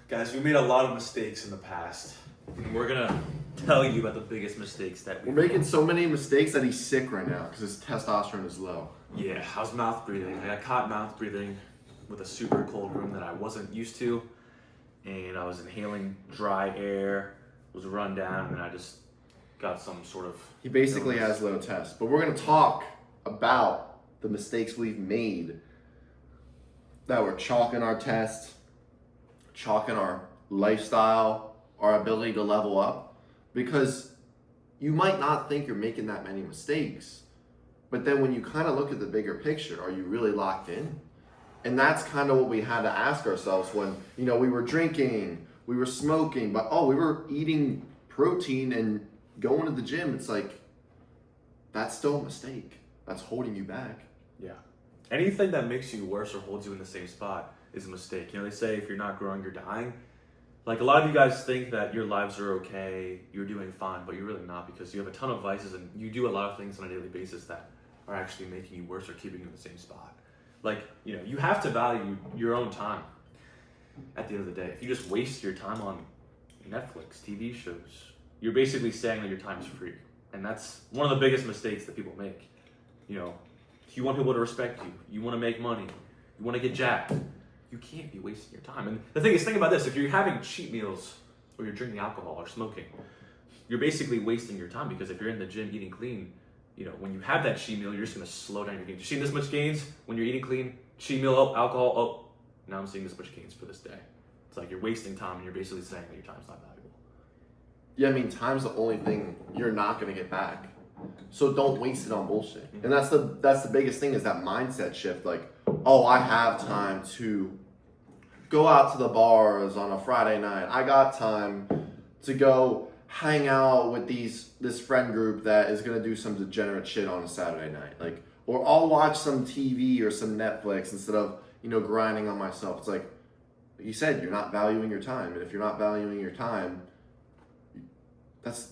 Guys, we made a lot of mistakes in the past. And we're gonna tell you about the biggest mistakes that We're making so many mistakes that he's sick right now because his testosterone is low. Yeah, I was mouth breathing. I got caught mouth breathing with a super cold room that I wasn't used to. And I was inhaling dry air, was run down, and I just got some sort of... He basically illness. has low test. But we're going to talk about the mistakes we've made that were chalking our test, chalking our lifestyle, our ability to level up. Because you might not think you're making that many mistakes, but then when you kind of look at the bigger picture, are you really locked in? And that's kind of what we had to ask ourselves when, we were drinking, we were smoking, but we were eating protein and going to the gym. It's like, that's still a mistake. That's holding you back. Yeah. Anything that makes you worse or holds you in the same spot is a mistake. They say if you're not growing, you're dying. Like, a lot of you guys think that your lives are okay, you're doing fine, but you're really not, because you have a ton of vices and you do a lot of things on a daily basis that are actually making you worse or keeping you in the same spot. Like, you have to value your own time at the end of the day. If you just waste your time on Netflix, TV shows, you're basically saying that your time is free. And that's one of the biggest mistakes that people make. You want people to respect you, you want to make money, you want to get jacked. You can't be wasting your time. And the thing is, think about this. If you're having cheat meals or you're drinking alcohol or smoking, you're basically wasting your time, because if you're in the gym eating clean, when you have that cheat meal, you're just going to slow down your gains. You're seeing this much gains when you're eating clean, cheat meal, alcohol, now I'm seeing this much gains for this day. It's like you're wasting time and you're basically saying that your time's not valuable. Yeah, time's the only thing you're not going to get back. So don't waste it on bullshit. And that's the biggest thing, is that mindset shift. Like, I have time to go out to the bars on a Friday night. I got time to go hang out with this friend group that is gonna do some degenerate shit on a Saturday night. Or I'll watch some TV or some Netflix instead of, grinding on myself. It's like you said, you're not valuing your time. And if you're not valuing your time,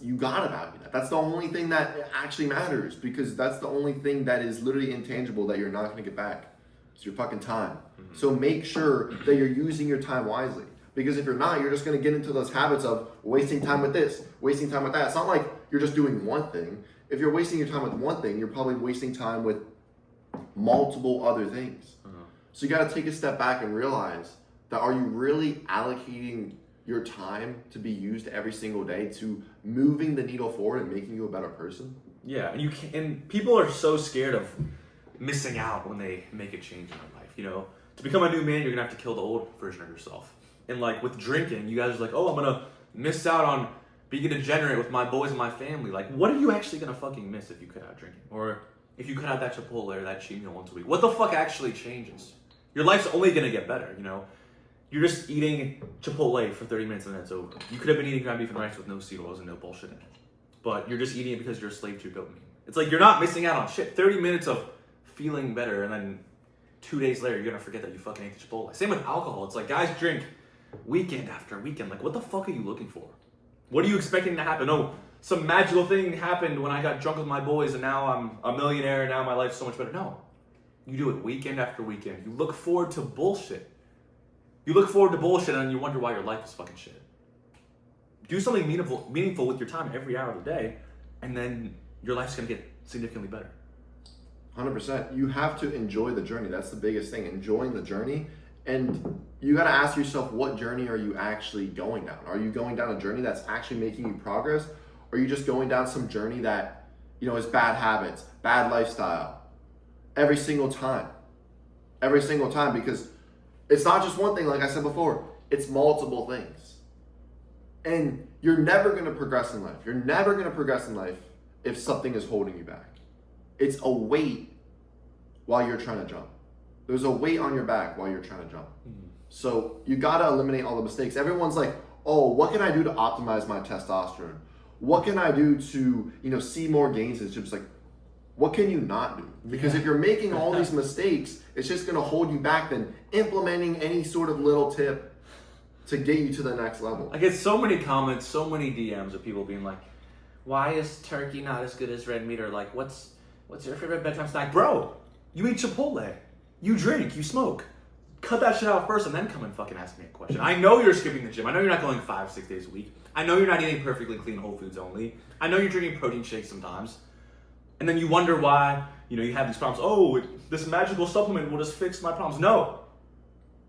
you gotta value that. That's the only thing that actually matters, because that's the only thing that is literally intangible that you're not gonna get back. It's your fucking time. Mm-hmm. So make sure that you're using your time wisely. Because if you're not, you're just gonna get into those habits of wasting time with this, wasting time with that. It's not like you're just doing one thing. If you're wasting your time with one thing, you're probably wasting time with multiple other things. Mm-hmm. So you gotta take a step back and realize that, are you really allocating your time to be used every single day to moving the needle forward and making you a better person? Yeah, and people are so scared of missing out when they make a change in their life. To become a new man, you're gonna have to kill the old version of yourself. And with drinking, you guys are like, I'm gonna miss out on being a degenerate with my boys and my family. Like, what are you actually gonna fucking miss if you cut out drinking? Or if you cut out that Chipotle or that cheat meal once a week? What the fuck actually changes? Your life's only gonna get better, You're just eating Chipotle for 30 minutes and then it's over. You could have been eating ground beef and rice with no seed oils and no bullshit in it. But you're just eating it because you're a slave to your dopamine. It's like you're not missing out on shit. 30 minutes of feeling better, and then 2 days later, you're gonna forget that you fucking ate the Chipotle. Same with alcohol. It's like, guys drink weekend after weekend. Like, what the fuck are you looking for? What are you expecting to happen? Oh, some magical thing happened when I got drunk with my boys and now I'm a millionaire and now my life's so much better. No. You do it weekend after weekend. You look forward to bullshit. You look forward to bullshit and you wonder why your life is fucking shit. Do something meaningful with your time every hour of the day, and then your life's gonna get significantly better. 100%. You have to enjoy the journey. That's the biggest thing, enjoying the journey. And you gotta ask yourself, what journey are you actually going down? Are you going down a journey that's actually making you progress? Or are you just going down some journey that, is bad habits, bad lifestyle, every single time? Every single time, because it's not just one thing, like I said before, it's multiple things. And you're never gonna progress in life. You're never gonna progress in life if something is holding you back. It's a weight while you're trying to jump. There's a weight on your back while you're trying to jump. Mm-hmm. So you gotta eliminate all the mistakes. Everyone's like, what can I do to optimize my testosterone? What can I do to, see more gains? It's just like, what can you not do? Because if you're making all these mistakes, it's just gonna hold you back than implementing any sort of little tip to get you to the next level. I get so many comments, so many DMs of people being like, why is turkey not as good as red meat? Or like, what's your favorite bedtime snack? Bro, you eat Chipotle, you drink, you smoke. cut that shit out first and then come and fucking ask me a question. I know you're skipping the gym. I know you're not going 5-6 days a week. I know you're not eating perfectly clean Whole Foods only. I know you're drinking protein shakes sometimes. And then you wonder why, you have these problems. Oh, this magical supplement will just fix my problems. No.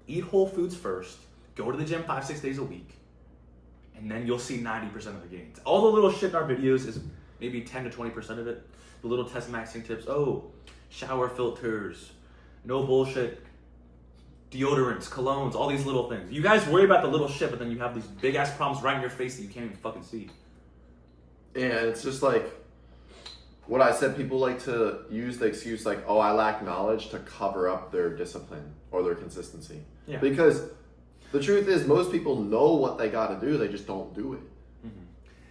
Eat Whole Foods first. Go to the gym 5-6 days a week. And then you'll see 90% of the gains. All the little shit in our videos is maybe 10 to 20% of it. The little test maxing tips. Oh, shower filters. No bullshit. Deodorants, colognes, all these little things. You guys worry about the little shit, but then you have these big ass problems right in your face that you can't even fucking see. And it's just like what I said, people like to use the excuse like, oh, I lack knowledge to cover up their discipline or their consistency. Yeah. Because the truth is, most people know what they got to do, they just don't do it. Mm-hmm.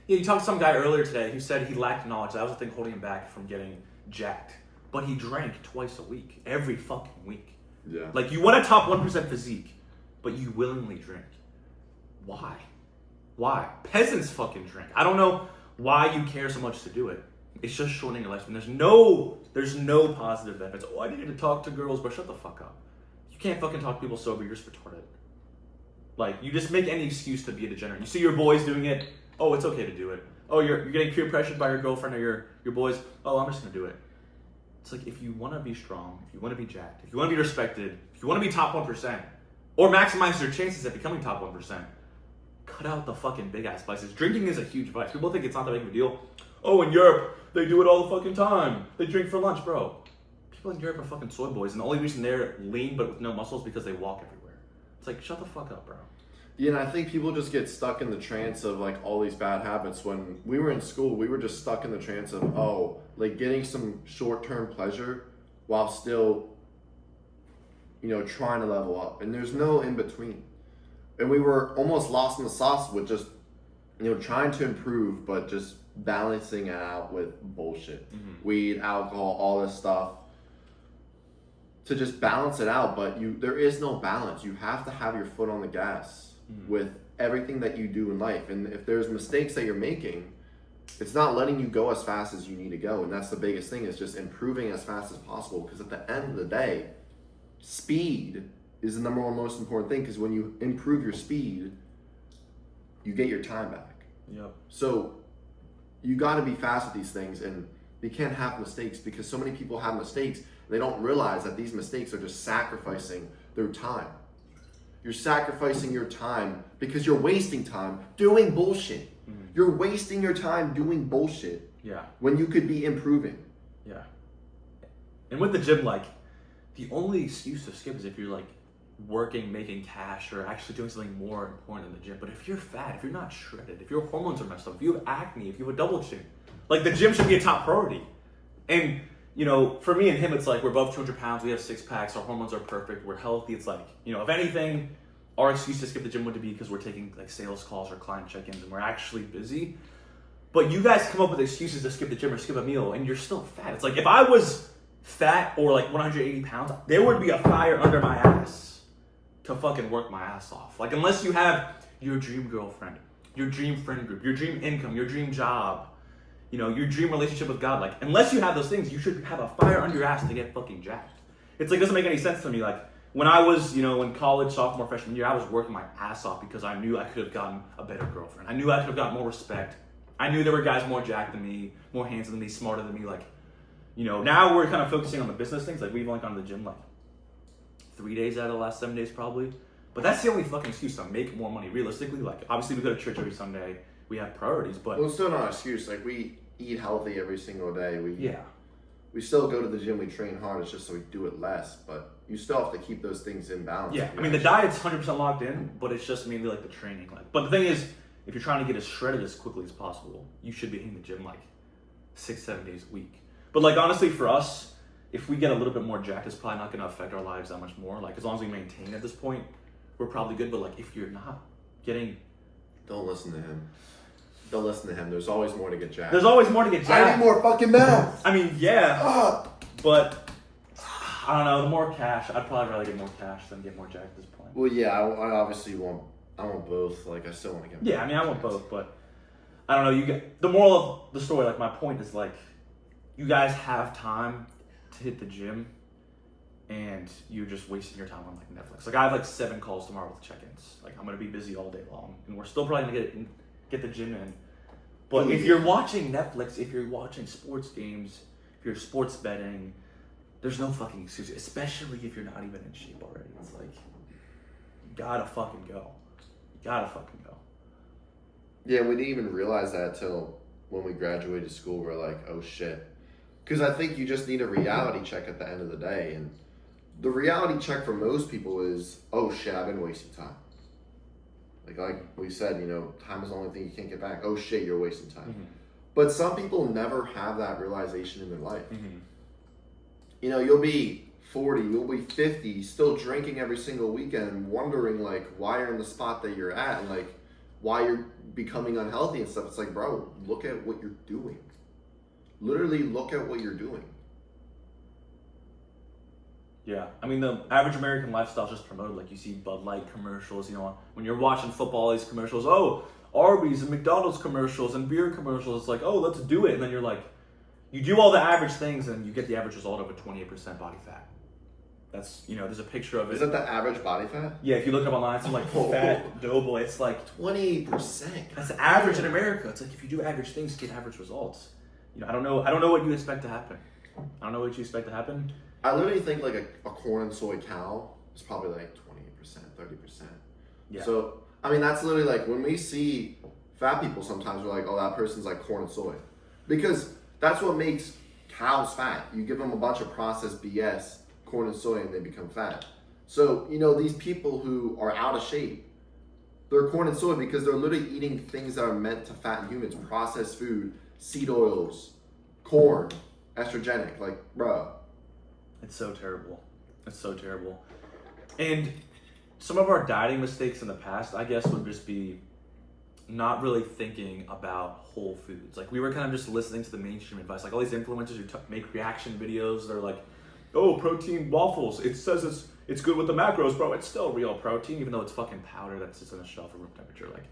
Yeah, you talked to some guy earlier today who said he lacked knowledge. That was the thing holding him back from getting jacked. But he drank twice a week, every fucking week. Yeah. Like, you want a top 1% physique, but you willingly drink. Why? Why? Peasants fucking drink. I don't know why you care so much to do it. It's just shortening your lifespan. There's no positive benefits. Oh, I needed to talk to girls, but shut the fuck up. You can't fucking talk to people sober. You're just retarded. Like, you just make any excuse to be a degenerate. You see your boys doing it. Oh, it's okay to do it. Oh, you're getting peer pressured by your girlfriend or your boys. Oh, I'm just gonna do it. It's like, if you want to be strong, if you want to be jacked, if you want to be respected, if you want to be top 1%, or maximize your chances at becoming top 1%, cut out the fucking big ass vices. Drinking is a huge vice. People think it's not that big of a deal. Oh, in Europe, they do it all the fucking time. They drink for lunch, bro. People in Europe are fucking soy boys, and the only reason they're lean but with no muscles is because they walk everywhere. It's like, shut the fuck up, bro. Yeah, and I think people just get stuck in the trance of like all these bad habits. When we were in school, we were just stuck in the trance of, oh, like getting some short-term pleasure while still, trying to level up. And there's no in between. And we were almost lost in the sauce with just, trying to improve, but just balancing it out with bullshit. Mm-hmm. Weed, alcohol, all this stuff. To just balance it out, but there is no balance. You have to have your foot on the gas with everything that you do in life. And if there's mistakes that you're making, it's not letting you go as fast as you need to go. And that's the biggest thing, is just improving as fast as possible. Because at the end of the day, speed is the number one most important thing. Because when you improve your speed, you get your time back. Yep. So you got to be fast with these things, and you can't have mistakes, because so many people have mistakes. They don't realize that these mistakes are just sacrificing their time. You're sacrificing your time because you're wasting time doing bullshit. Mm-hmm. You're wasting your time doing bullshit. Yeah. When you could be improving. Yeah. And with the gym, like, the only excuse to skip is if you're like working, making cash, or actually doing something more important in the gym. But if you're fat, if you're not shredded, if your hormones are messed up, if you have acne, if you have a double chin, like, the gym should be a top priority. And for me and him, it's like, we're above 200 pounds, we have 6 packs, our hormones are perfect, we're healthy. It's like, if anything, our excuse to skip the gym would be because we're taking like sales calls or client check-ins and we're actually busy. But you guys come up with excuses to skip the gym or skip a meal, and you're still fat. It's like, if I was fat or like 180 pounds, there would be a fire under my ass to fucking work my ass off. Like, unless you have your dream girlfriend, your dream friend group, your dream income, your dream job, your dream relationship with God, like, unless you have those things, you should have a fire under your ass to get fucking jacked. It's like, it doesn't make any sense to me. Like, when I was, in college, sophomore, freshman year, I was working my ass off because I knew I could have gotten a better girlfriend. I knew I could have gotten more respect. I knew there were guys more jacked than me, more handsome than me, smarter than me. Like, now we're kind of focusing on the business things. Like, we've only gone to the gym like 3 days out of the last 7 days probably. But that's the only fucking excuse to make more money. Realistically, like, obviously we go to church every Sunday. We have priorities, but... Well, it's still not an excuse. Like, we eat healthy every single day. Yeah. We still go to the gym, we train hard. It's just so we do it less. But you still have to keep those things in balance. Yeah, I mean, the diet's 100% locked in, but it's just mainly like the training. Like, but the thing is, if you're trying to get as shredded as quickly as possible, you should be hitting the gym like 6-7 days a week. But like, honestly, for us, if we get a little bit more jacked, it's probably not going to affect our lives that much more. Like, as long as we maintain at this point, we're probably good. But like, if you're not getting... Don't listen to him. Don't listen to him. There's always more to get jacked. There's always more to get jacked. I need more fucking math. I mean, yeah. But I don't know. The more cash, I'd probably rather get more cash than get more jacked at this point. Well, yeah. I obviously want both. Like, I still want to get. Yeah, I mean, I want both, but I don't know. You get the moral of the story. Like, my point is, like, you guys have time to hit the gym. and you're just wasting your time on like Netflix. Like I have like 7 calls tomorrow with check-ins. Like I'm gonna be busy all day long, and we're still probably gonna get the gym in. But if you're watching Netflix, if you're watching sports games, if you're sports betting, there's no fucking excuse. Especially if you're not even in shape already. It's like you gotta fucking go. You gotta fucking go. Yeah, we didn't even realize that till when we graduated school. We're like, oh shit. Because I think you just need a reality check at the end of the day. And the reality check for most people is, oh shit, I've been wasting time. Like we said, you know, time is the only thing you can't get back. Oh shit, you're wasting time. Mm-hmm. But some people never have that realization in their life. Mm-hmm. You know, you'll be 40, you'll be 50, still drinking every single weekend, wondering like why you're in the spot that you're at and like why you're becoming unhealthy and stuff. It's like, bro, look at what you're doing. Literally look at what you're doing. Yeah, I mean the average American lifestyle is just promoted. Like you see Bud Light commercials, you know, when you're watching football, these commercials. Oh, Arby's and McDonald's commercials and beer commercials. It's like, oh, let's do it, and then you're like, you do all the average things, and you get the average result of a 28% body fat. That's, you know, there's a picture of it. Is that the average body fat? Yeah, if you look it up online, some like fat doughboy. It's like 28%. that's average in America. It's like if you do average things, you get average results. You know, I don't know what you expect to happen. I don't know what you expect to happen. I literally think like a corn and soy cow is probably like 28%, 30%. Yeah. So, I mean, that's literally like when we see fat people sometimes we're like, oh, that person's like corn and soy. Because that's what makes cows fat. You give them a bunch of processed BS, corn and soy, and they become fat. So, you know, these people who are out of shape, they're corn and soy because they're literally eating things that are meant to fatten humans. Processed food, seed oils, corn, estrogenic. Like, bruh. It's so terrible. It's so terrible. And some of our dieting mistakes in the past, I guess, would just be not really thinking about whole foods. Like we were kind of just listening to the mainstream advice. Like all these influencers who make reaction videos, they're like, oh, protein waffles. It says it's good with the macros, bro. It's still real protein, even though it's fucking powder that sits on a shelf at room temperature. Like,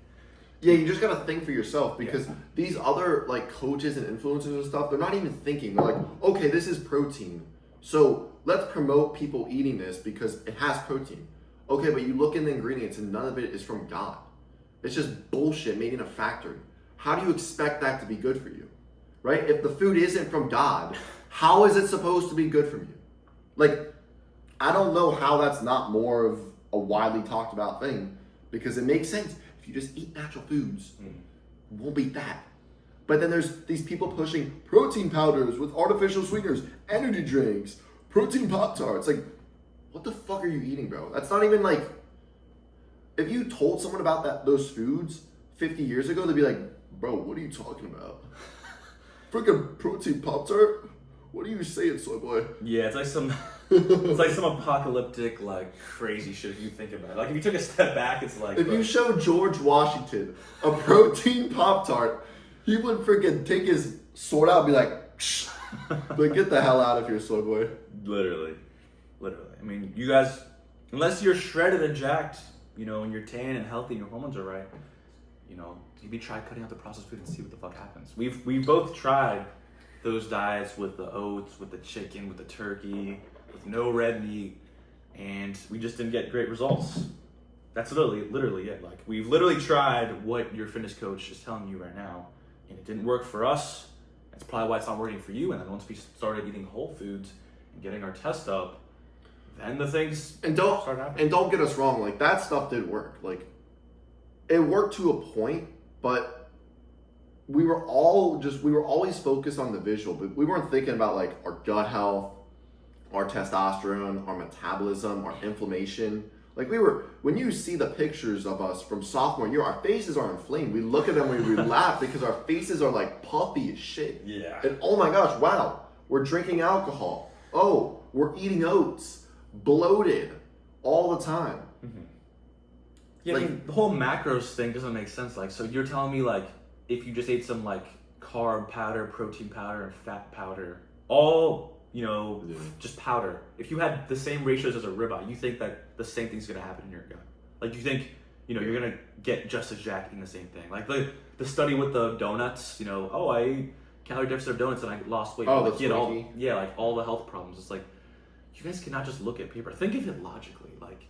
yeah, you just gotta think for yourself because these other like coaches and influencers and stuff, they're not even thinking. They're like, okay, this is protein. So let's promote people eating this because it has protein. Okay, but you look in the ingredients and none of it is from God. It's just bullshit made in a factory. How do you expect that to be good for you? Right? If the food isn't from God, how is it supposed to be good for you? Like, I don't know how that's not more of a widely talked about thing because it makes sense. If you just eat natural foods, you won't be fat. But then there's these people pushing protein powders with artificial sweeteners, energy drinks, protein Pop-Tarts. Like, what the fuck are you eating, bro? That's not even like, if you told someone about those foods 50 years ago, they'd be like, bro, what are you talking about? Freaking protein Pop-Tart? What are you saying, soy boy? yeah, it's like some apocalyptic, like crazy shit if you think about it. Like if you took a step back, it's like If you show George Washington a protein Pop-Tart, he would freaking take his sword out and be like, psh. But get the hell out of here, soy boy. Literally. I mean, you guys, unless you're shredded and jacked, you know, and you're tan and healthy and your hormones are right, you know, maybe try cutting out the processed food and see what the fuck happens. We've both tried those diets with the oats, with the chicken, with the turkey, with no red meat, and we just didn't get great results. That's literally it. Like, we've literally tried what your fitness coach is telling you right now, and it didn't work for us. That's probably why it's not working for you. And then once we started eating whole foods and getting our test up, then the things start happening. And don't get us wrong, like that stuff did work. Like it worked to a point, but we were always focused on the visual, but we weren't thinking about like our gut health, our testosterone, our metabolism, our inflammation. Like when you see the pictures of us from sophomore year, our faces are inflamed. We look at them and we laugh because our faces are like puffy as shit. Yeah. And oh my gosh, wow, we're drinking alcohol. Oh, we're eating oats, bloated all the time. Mm-hmm. Yeah, Like, I mean, the whole macros thing doesn't make sense. Like, so you're telling me like if you just ate some like carb powder, protein powder, and fat powder, all just powder. If you had the same ratios as a ribeye, you think that the same thing's gonna happen in your gut. Like you think, you're gonna get just as jacked in the same thing. Like the study with the donuts, I ate calorie deficit of donuts and I lost weight. Oh, like, the you Twinkie. like all the health problems. It's like you guys cannot just look at paper. Think of it logically, like,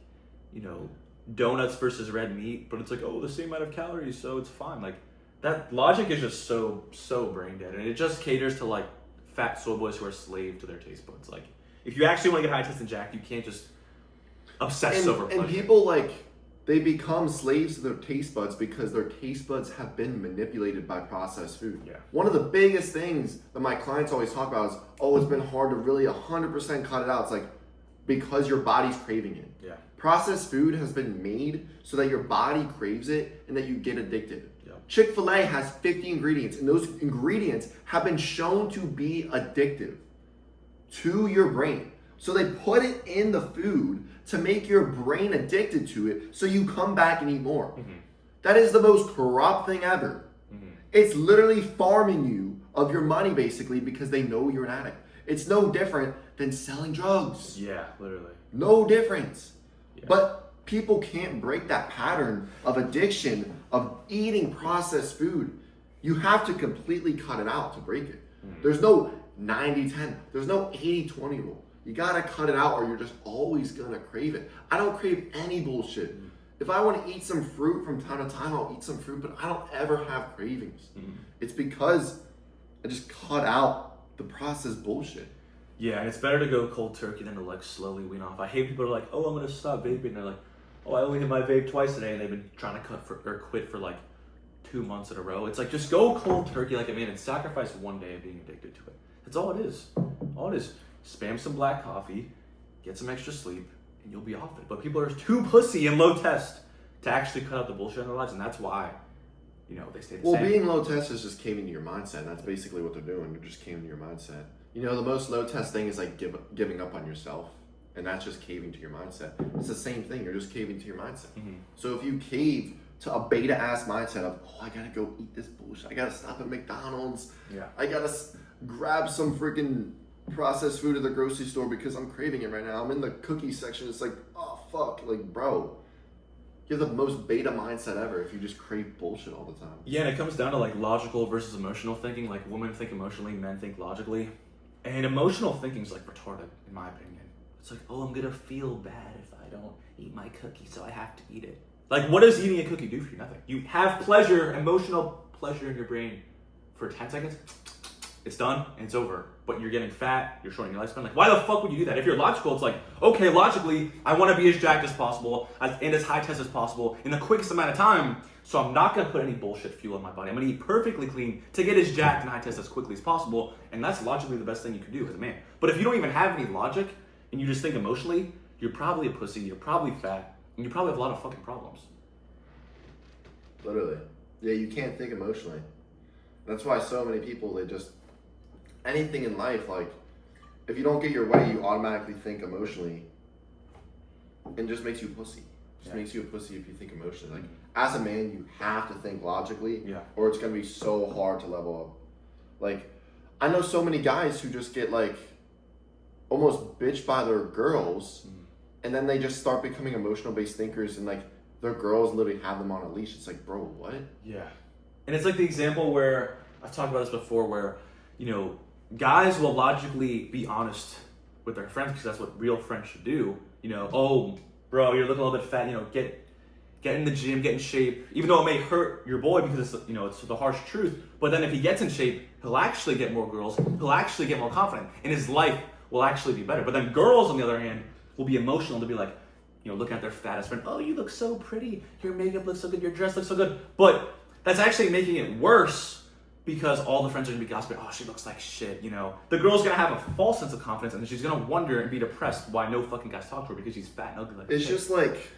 you know, donuts versus red meat, but it's like, oh, the same amount of calories, so it's fine. Like, that logic is just so brain dead, and it just caters to like fat soy boys who are slave to their taste buds. Like, if you actually want to get high test and jacked, you can't just obsess over pleasure. And people like, they become slaves to their taste buds because their taste buds have been manipulated by processed food. Yeah. One of the biggest things that my clients always talk about is, oh, it's been hard to really 100% cut it out. It's like, because your body's craving it. Yeah. Processed food has been made so that your body craves it and that you get addicted. Yeah. Chick-fil-A has 50 ingredients, and those ingredients have been shown to be addictive to your brain. So they put it in the food to make your brain addicted to it so you come back and eat more. Mm-hmm. That is the most corrupt thing ever. Mm-hmm. It's literally farming you of your money basically because they know you're an addict. It's no different than selling drugs. Yeah, literally. No difference. Yeah. But people can't break that pattern of addiction, of eating processed food. You have to completely cut it out to break it. There's no 90-10. There's no 80-20 rule. You gotta cut it out or you're just always gonna crave it. I don't crave any bullshit. If I want to eat some fruit from time to time, I'll eat some fruit, but I don't ever have cravings. It's because I just cut out the processed bullshit. Yeah, and it's better to go cold turkey than to like slowly wean off. I hate people who are like, oh, I'm gonna stop vaping. And they're like, oh, I only hit my vape twice a day, and they've been trying to quit for like 2 months in a row. It's like, just go cold turkey like a man and sacrifice one day of being addicted to it. That's all it is. All it is. Spam some black coffee, get some extra sleep, and you'll be off it. But people are too pussy and low test to actually cut out the bullshit in their lives, and that's why, you know, they stay the same. Well, being low test is just caving to your mindset. That's basically what they're doing. They're just caving to your mindset. You know, the most low test thing is like giving up on yourself, and that's just caving to your mindset. It's the same thing. You're just caving to your mindset. Mm-hmm. So if you cave to a beta ass mindset of, oh, I gotta go eat this bullshit. I gotta stop at McDonald's. Yeah. I gotta grab some freaking processed food at the grocery store because I'm craving it right now. I'm in the cookie section. It's like, oh fuck, like bro, you have the most beta mindset ever if you just crave bullshit all the time. Yeah, and it comes down to like logical versus emotional thinking. Like, women think emotionally, men think logically. And emotional thinking is like retarded, in my opinion. It's like, oh, I'm gonna feel bad if I don't eat my cookie, so I have to eat it. Like, what does eating a cookie do for you? Nothing. You have pleasure, emotional pleasure in your brain for 10 seconds. It's done and it's over. But you're getting fat, you're shortening your lifespan. Like, why the fuck would you do that? If you're logical, it's like, okay, logically, I want to be as jacked as possible and as high test as possible in the quickest amount of time. So I'm not going to put any bullshit fuel in my body. I'm going to eat perfectly clean to get as jacked and high test as quickly as possible. And that's logically the best thing you can do as a man. But if you don't even have any logic and you just think emotionally, you're probably a pussy, you're probably fat, and you probably have a lot of fucking problems. Literally. Yeah, you can't think emotionally. That's why so many people, they just, anything in life, like, if you don't get your way, you automatically think emotionally, and just makes you a pussy. Just makes you a pussy if you think emotionally. Like, as a man, you have to think logically, or it's gonna be so hard to level up. Like, I know so many guys who just get like almost bitched by their girls, and then they just start becoming emotional-based thinkers, and like their girls literally have them on a leash. It's like, bro, what? Yeah. And it's like the example where, I've talked about this before, where, you know, guys will logically be honest with their friends because that's what real friends should do. You know, oh, bro, you're looking a little bit fat, you know, get in the gym, get in shape, even though it may hurt your boy because it's, you know, it's the harsh truth. But then if he gets in shape, he'll actually get more girls, he'll actually get more confident, and his life will actually be better. But then girls, on the other hand, will be emotional to be like, you know, looking at their fattest friend, oh, you look so pretty, your makeup looks so good, your dress looks so good. But that's actually making it worse because all the friends are gonna be gossiping, oh, she looks like shit, you know. The girl's gonna have a false sense of confidence, and then she's gonna wonder and be depressed why no fucking guys talk to her because she's fat and ugly like It's shit. just like,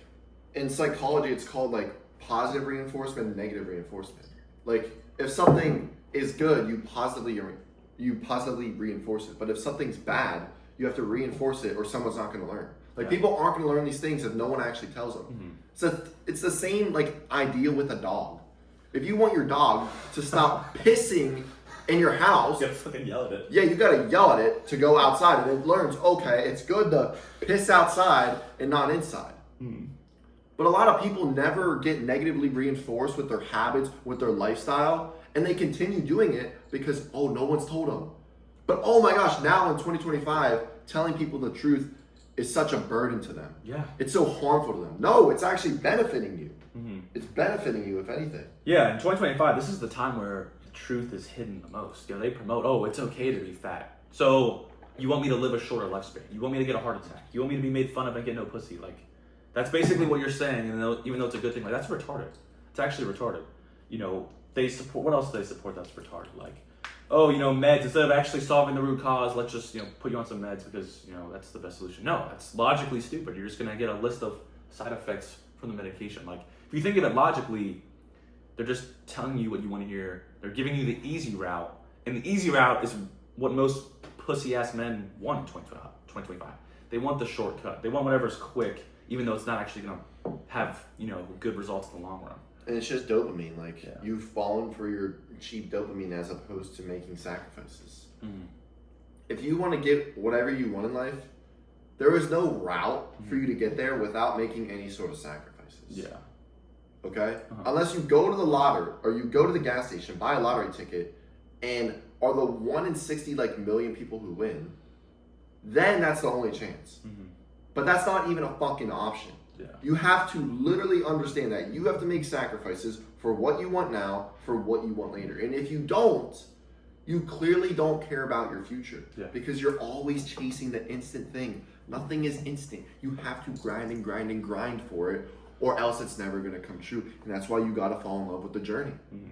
in psychology, it's called like positive reinforcement and negative reinforcement. Like, if something is good, you positively reinforce it. But if something's bad, you have to reinforce it or someone's not gonna learn. Like, people aren't gonna learn these things if no one actually tells them. Mm-hmm. So it's the same like idea with a dog. If you want your dog to stop pissing in your house, You gotta fucking yell at it. yeah, you gotta yell at it to go outside, and it learns, okay, it's good to piss outside and not inside. But a lot of people never get negatively reinforced with their habits, with their lifestyle, and they continue doing it because, oh, no one's told them. But oh my gosh, now in 2025, telling people the truth is such a burden to them. Yeah. It's so harmful to them. No, it's actually benefiting you. Mm-hmm. It's benefiting you, if anything. Yeah, in 2025, this is the time where the truth is hidden the most. They promote, oh, it's okay to be fat. So you want me to live a shorter lifespan. You want me to get a heart attack. You want me to be made fun of and get no pussy. Like, that's basically what you're saying, and even though it's a good thing, like, that's retarded. It's actually retarded. They support, what else do they support that's retarded? Like, oh, meds, instead of actually solving the root cause, let's just, put you on some meds because, that's the best solution. No, that's logically stupid. You're just going to get a list of side effects from the medication. Like, if you think of it logically, they're just telling you what you want to hear. They're giving you the easy route. And the easy route is what most pussy-ass men want in 2025. They want the shortcut. They want whatever's quick, even though it's not actually going to have, good results in the long run. And it's just dopamine. Like, you've fallen for your cheap dopamine as opposed to making sacrifices. Mm-hmm. If you want to get whatever you want in life, there is no route for you to get there without making any sort of sacrifices. Yeah. Okay? Unless you go to the lottery or you go to the gas station, buy a lottery ticket, and are the 1 in 60 million people who win, then that's the only chance. Mm-hmm. But that's not even a fucking option. Yeah. You have to literally understand that you have to make sacrifices for what you want now, for what you want later. And if you don't, you clearly don't care about your future. Yeah. Because you're always chasing the instant thing. Nothing is instant. You have to grind and grind and grind for it, or else it's never going to come true. And that's why you got to fall in love with the journey. Mm-hmm.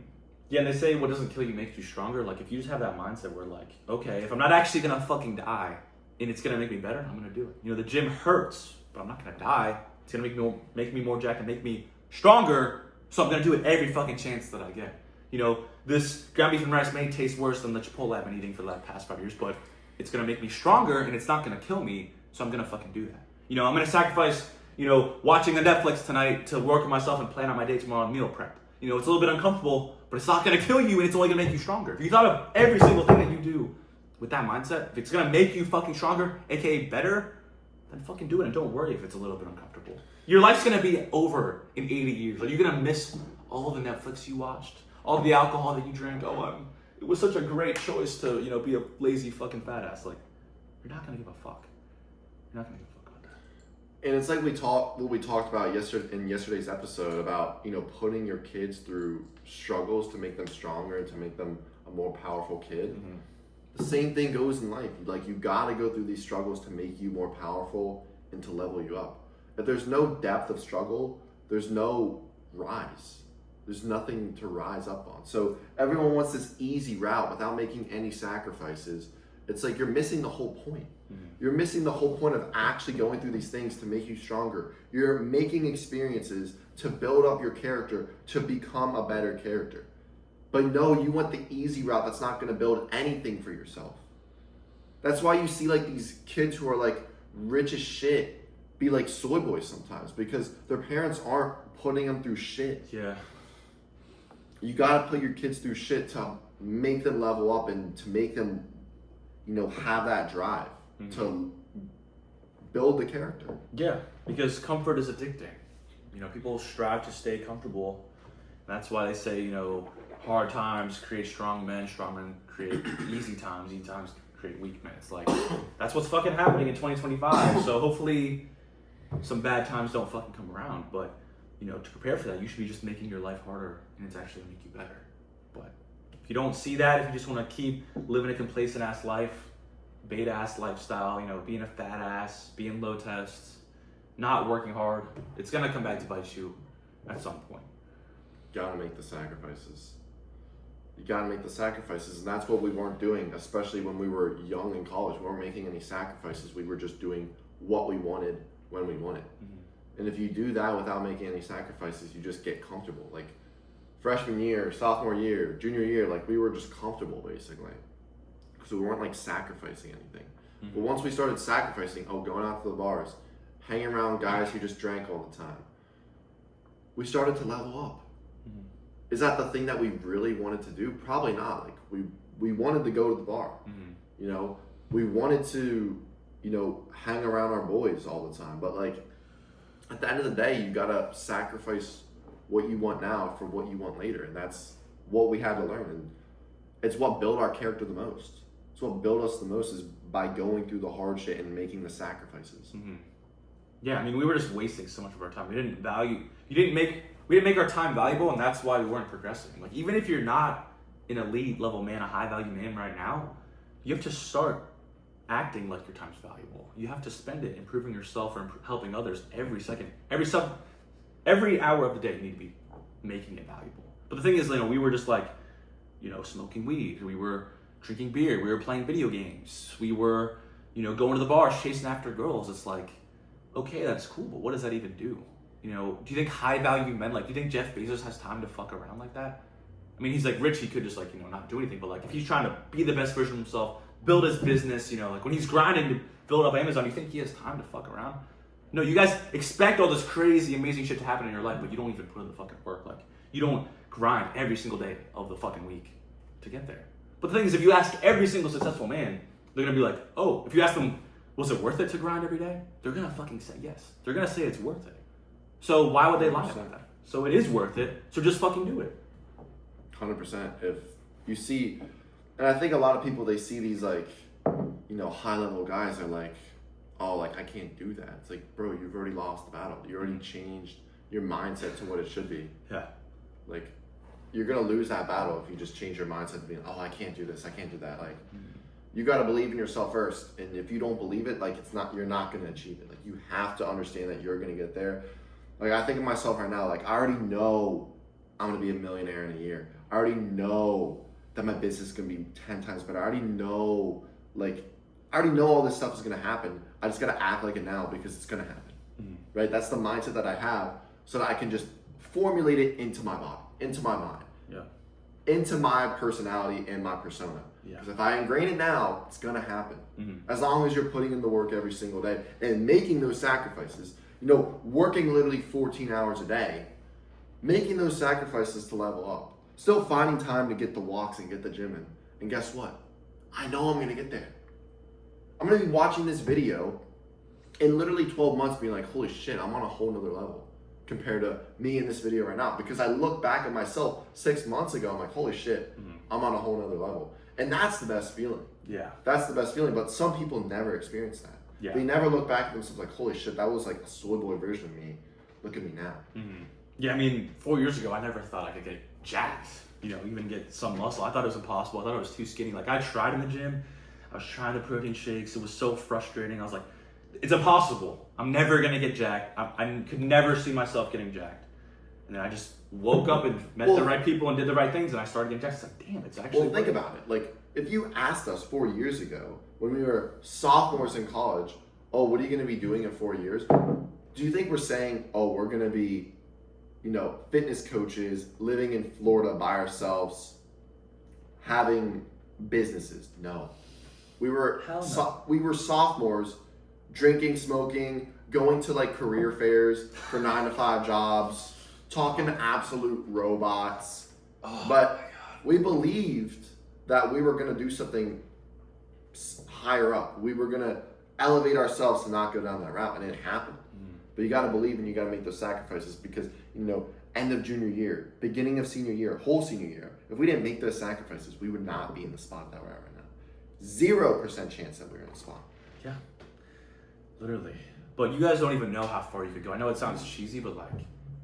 Yeah, and they say what doesn't kill you makes you stronger. Like, if you just have that mindset where, like, okay, if I'm not actually going to fucking die and it's going to make me better, I'm going to do it. The gym hurts, but I'm not going to die. It's going to make me more jacked and make me stronger, so I'm going to do it every fucking chance that I get. This ground beef and rice may taste worse than the Chipotle I've been eating for the past 5 years, but it's going to make me stronger and it's not going to kill me, so I'm going to fucking do that. I'm going to sacrifice, watching the Netflix tonight to work on myself and plan out my day tomorrow on meal prep. It's a little bit uncomfortable, but it's not going to kill you and it's only going to make you stronger. If you thought of every single thing that you do with that mindset, if it's going to make you fucking stronger, aka better, then fucking do it and don't worry if it's a little bit uncomfortable. Your life's going to be over in 80 years. Are you going to miss all the Netflix you watched? All the alcohol that you drank? It was such a great choice to, be a lazy fucking fat ass. Like, you're not going to give a fuck. You're not going to give a fuck about that. And it's like what we talked about in yesterday's episode about, putting your kids through struggles to make them stronger and to make them a more powerful kid. Mm-hmm. The same thing goes in life. Like, you got to go through these struggles to make you more powerful and to level you up. If there's no depth of struggle, there's no rise. There's nothing to rise up on. So everyone wants this easy route without making any sacrifices. It's like you're missing the whole point. Mm-hmm. You're missing the whole point of actually going through these things to make you stronger. You're making experiences to build up your character, to become a better character. But no, you want the easy route that's not going to build anything for yourself. That's why you see these kids who are rich as shit be like soy boys sometimes, because their parents aren't putting them through shit. Yeah. You gotta put your kids through shit to make them level up and to make them, have that drive to build the character. Yeah, because comfort is addicting. People strive to stay comfortable. That's why they say, hard times create strong men create easy times create weak men. It's like, that's what's fucking happening in 2025. So hopefully some bad times don't fucking come around, but to prepare for that, you should be just making your life harder, and it's actually gonna make you better. But if you don't see that, if you just want to keep living a complacent ass life, beta ass lifestyle, being a fat ass, being low tests, not working hard, it's gonna come back to bite you at some point. Gotta make the sacrifices. You gotta make the sacrifices, and that's what we weren't doing, especially when we were young in college. We weren't making any sacrifices. We were just doing what we wanted when we wanted. Mm-hmm. And if you do that without making any sacrifices, you just get comfortable. Like freshman year, sophomore year, junior year, we were just comfortable basically. Because we weren't sacrificing anything. Mm-hmm. But once we started sacrificing, going out to the bars, hanging around guys who just drank all the time, we started to level up. Mm-hmm. Is that the thing that we really wanted to do? Probably not. We wanted to go to the bar. Mm-hmm. We wanted to, hang around our boys all the time. But at the end of the day, you gotta sacrifice what you want now for what you want later, and that's what we had to learn. And it's what built our character the most. It's what built us the most is by going through the hard shit and making the sacrifices. Mm-hmm. Yeah, I mean, we were just wasting so much of our time. We didn't make our time valuable, and that's why we weren't progressing. Like, even if you're not an elite level man, a high value man right now, you have to start acting like your time's valuable. You have to spend it improving yourself or helping others every second, every hour of the day. You need to be making it valuable. But the thing is, we were just like, smoking weed. We were drinking beer. We were playing video games. We were, going to the bars, chasing after girls. It's like, okay, that's cool, but what does that even do? Do you think high value men, do you think Jeff Bezos has time to fuck around like that? I mean, he's rich, he could just not do anything, but if he's trying to be the best version of himself, build his business, when he's grinding to build up Amazon, you think he has time to fuck around? No, you guys expect all this crazy, amazing shit to happen in your life, but you don't even put in the fucking work. You don't grind every single day of the fucking week to get there. But the thing is, if you ask every single successful man, they're gonna be like, oh, if you ask them, was it worth it to grind every day? They're gonna fucking say yes. They're gonna say it's worth it. So why would they lie about that? So it is worth it, so just fucking do it. 100%. If you see, and I think a lot of people, they see these high level guys are like, oh, I can't do that. It's like, bro, you've already lost the battle. You already changed your mindset to what it should be. Yeah. You're gonna lose that battle if you just change your mindset to being, oh, I can't do this, I can't do that. You gotta believe in yourself first, and if you don't believe it, you're not gonna achieve it. You have to understand that you're gonna get there. I think of myself right now, I already know I'm gonna be a millionaire in a year. I already know that my business is gonna be 10 times better. I already know all this stuff is gonna happen. I just gotta act like it now because it's gonna happen. Mm-hmm. Right? That's the mindset that I have, so that I can just formulate it into my body, into my mind, into my personality and my persona. Because if I ingrain it now, it's gonna happen. Mm-hmm. As long as you're putting in the work every single day and making those sacrifices, working literally 14 hours a day, making those sacrifices to level up, still finding time to get the walks and get the gym in. And guess what? I know I'm gonna get there. I'm gonna be watching this video in literally 12 months being like, holy shit, I'm on a whole nother level compared to me in this video right now. Because I look back at myself 6 months ago, I'm like, holy shit, I'm on a whole nother level. And that's the best feeling. Yeah. That's the best feeling. But some people never experience that. Yeah. They never look back at themselves like, holy shit, that was a soy boy version of me. Look at me now. Mm-hmm. Yeah, I mean, 4 years ago, I never thought I could get jacked, even get some muscle. I thought it was impossible. I thought I was too skinny. I tried in the gym. I was trying the protein shakes. It was so frustrating. I was like, it's impossible. I'm never going to get jacked. I could never see myself getting jacked. And then I just woke up and met the right people and did the right things, and I started getting jacked. It's like, damn, it's actually think about it. If you asked us 4 years ago, when we were sophomores in college, oh, what are you going to be doing in 4 years? Do you think we're saying, oh, we're going to be, fitness coaches, living in Florida by ourselves, having businesses? No. We were sophomores, drinking, smoking, going to career fairs for 9 to 5 jobs, talking to absolute robots. Oh, but we believed that we were going to do something higher up. We were going to elevate ourselves to not go down that route, and it happened. But you got to believe and you got to make those sacrifices because, end of junior year, beginning of senior year, whole senior year, if we didn't make those sacrifices, we would not be in the spot that we're at right now. 0% chance that we're in the spot. Yeah. Literally. But you guys don't even know how far you could go. I know it sounds cheesy, but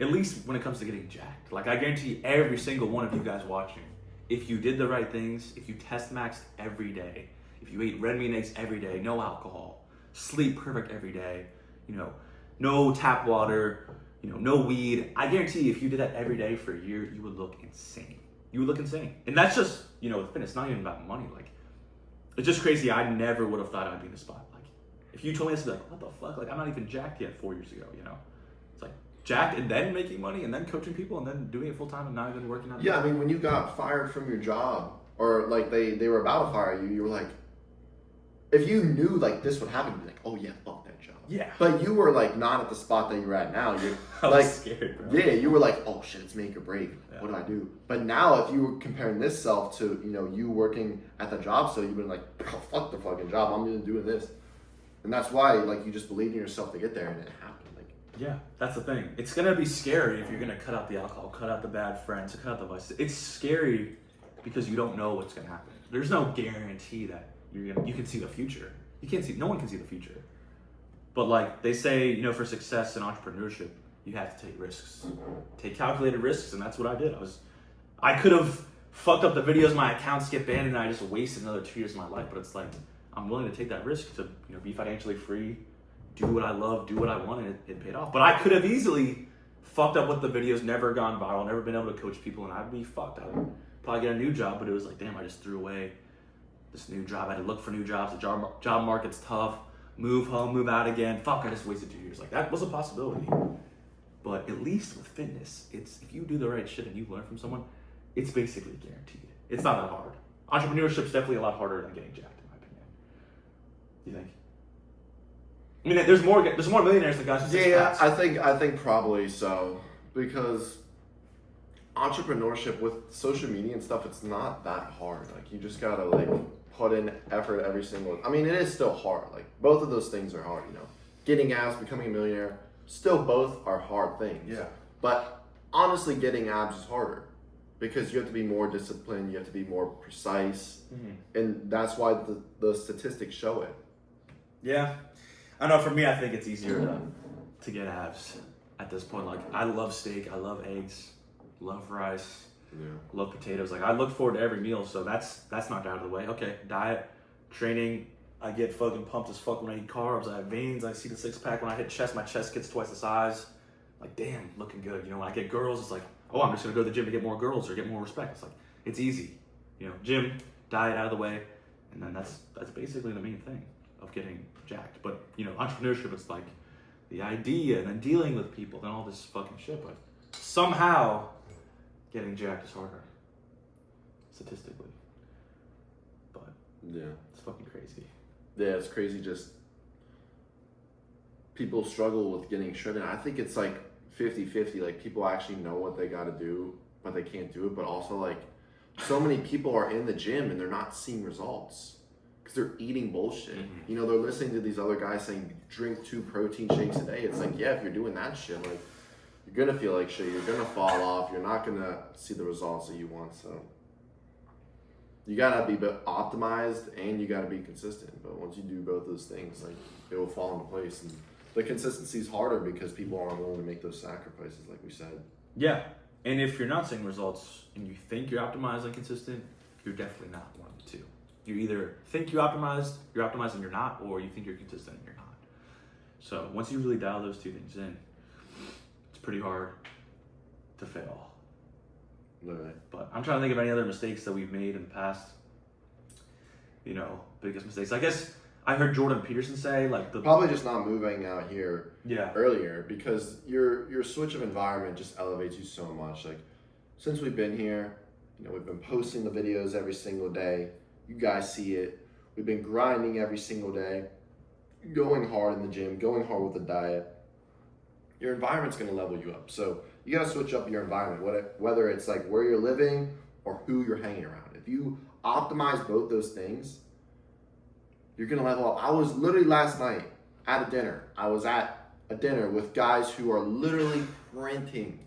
at least when it comes to getting jacked, I guarantee every single one of you guys watching, if you did the right things, if you test maxed every day, if you ate red meat and eggs every day, no alcohol, sleep perfect every day, no tap water, no weed, I guarantee you if you did that every day for a year, you would look insane. You would look insane. And that's just, with fitness, not even about money. It's just crazy. I never would have thought I'd be in the spot. If you told me this, I'd be what the fuck? I'm not even jacked yet 4 years ago, It's jacked and then making money and then coaching people and then doing it full time and not even working out. Yeah, I mean, when you got fired from your job or they were about to fire you, you were like, if you knew this would happen, you'd be like, oh yeah, fuck that job. Yeah. But you were not at the spot that you're at now. You're I was scared, bro. Yeah, you were like, oh shit, it's make or break. Yeah. What do I do? But now if you were comparing this self to, you working at the job, so you've been like, oh, fuck the fucking job, I'm just doing this. And that's why, you just believed in yourself to get there, and it happened. Yeah, that's the thing. It's gonna be scary if you're gonna cut out the alcohol, cut out the bad friends, cut out the vices. It's scary because you don't know what's gonna happen. There's no guarantee that you can see the future. No one can see the future. But like they say, you know, for success in entrepreneurship, you have to take risks, take calculated risks, and that's what I did. I could have fucked up the videos, my accounts get banned, and I just wasted another 2 years of my life. But it's like I'm willing to take that risk to, you know, be financially free, do what I love, do what I want, and it paid off. But I could have easily fucked up with the videos, never gone viral, never been able to coach people, and I'd be fucked. I'd probably get a new job, but it was like, damn, I just threw away this new job. I had to look for new jobs. The job market's tough. Move home, move out again. Fuck, I just wasted 2 years. Like, that was a possibility. But at least with fitness, it's if you do the right shit and you learn from someone, it's basically guaranteed. It's not that hard. Entrepreneurship's definitely a lot harder than getting jacked, in my opinion. You think? I mean, there's more millionaires than guys with six packs. I think probably so, because entrepreneurship with social media and stuff, it's not that hard. Like, you just gotta like put in effort every single. I mean, it is still hard. Like, both of those things are hard. You know, getting abs, becoming a millionaire, still both are hard things. Yeah. But honestly, getting abs is harder because you have to be more disciplined. You have to be more precise, and that's why the statistics show it. Yeah. I know for me, I think it's easier to get abs at this point. Like, I love steak, I love eggs, love rice, love potatoes. Like, I look forward to every meal, so that's knocked out of the way. Okay, diet, training, I get fucking pumped as fuck when I eat carbs. I have veins, I see the six pack. When I hit chest, my chest gets twice the size. Like, damn, looking good. You know, when I get girls, it's like, oh, I'm just gonna go to the gym to get more girls or get more respect. It's like, it's easy. You know, gym, diet out of the way, and then that's basically the main thing of getting jacked. But, you know, entrepreneurship, it's like the idea and then dealing with people and all this fucking shit. But somehow getting jacked is harder, statistically. But yeah, it's fucking crazy. Yeah, it's crazy. Just people struggle with getting shredded. I think it's like 50-50. Like, people actually know what they got to do, but they can't do it. But also, like, so many people are in the gym and they're not seeing results because they're eating bullshit. You know, they're listening to these other guys saying, drink 2 protein shakes a day. It's like, yeah, if you're doing that shit, like, you're going to feel like shit. You're going to fall off. You're not going to see the results that you want. So you got to be optimized and you got to be consistent. But once you do both those things, like, it will fall into place. And the consistency is harder because people aren't willing to make those sacrifices, like we said. Yeah. And if you're not seeing results and you think you're optimized and consistent, you're definitely not one of the two. You either think you're optimized and you're not, or you think you're consistent and you're not. So once you really dial those two things in, it's pretty hard to fail. Literally. But I'm trying to think of any other mistakes that we've made in the past. You know, biggest mistakes. I guess I heard Jordan Peterson say, like, probably just not moving out here yeah. earlier, because your switch of environment just elevates you so much. Like, since we've been here, you know, we've been posting the videos every single day. You guys see it. We've been grinding every single day, going hard in the gym, going hard with the diet. Your environment's going to level you up. So you got to switch up your environment, whether it's like where you're living or who you're hanging around. If you optimize both those things, you're going to level up. I was literally last night at a dinner. I was at a dinner with guys who are literally printing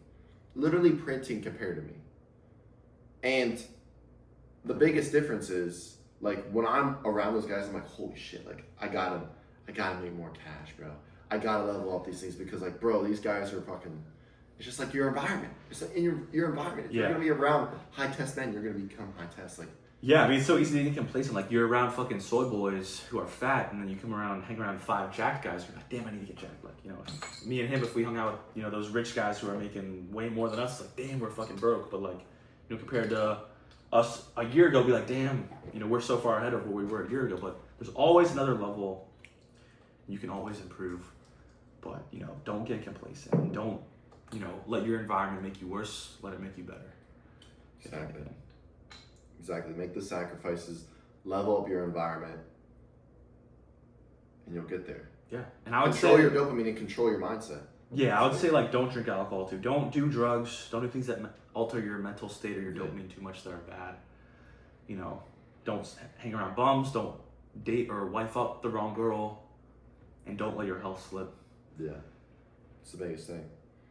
compared to me. And the biggest difference is, like, when I'm around those guys, I'm like, holy shit, like, I gotta make more cash, bro. I gotta level up these things because, like, bro, these guys are fucking, it's just like your environment. It's like in your environment. If you're gonna be around high test men, you're gonna become high test. Like, yeah, I mean, it's so easy to get complacent. Like, you're around fucking soy boys who are fat, and then you come around, hang around 5 jacked guys. You're like, damn, I need to get jacked. Like, you know, me and him, if we hung out with, you know, those rich guys who are making way more than us, it's like, damn, we're fucking broke. But, like, you know, compared to us a year ago, be like, damn, you know, we're so far ahead of where we were a year ago. But there's always another level. You can always improve. But, you know, don't get complacent. And don't, you know, let your environment make you worse. Let it make you better. Exactly. Make the sacrifices, level up your environment, and you'll get there. Yeah. And I would control say, your dopamine and control your mindset. Yeah, I would say, like, don't drink alcohol too. Don't do drugs. Don't do things that alter your mental state or your dopamine too much that are bad. You know, don't hang around bums. Don't date or wife up the wrong girl. And don't let your health slip. Yeah. It's the biggest thing.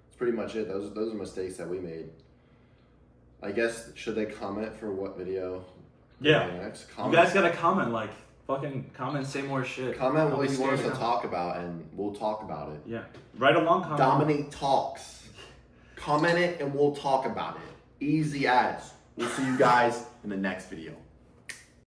It's pretty much it. Those are mistakes that we made. I guess, should they comment for what video? Yeah. Next? You guys gotta comment, like, Fucking comment, say more shit. Comment Don't what be you want us scared to now. talk about, and we'll talk about it. Yeah. Write a long comment. Dominate talks. Comment it, and we'll talk about it. Easy as. We'll see you guys in the next video.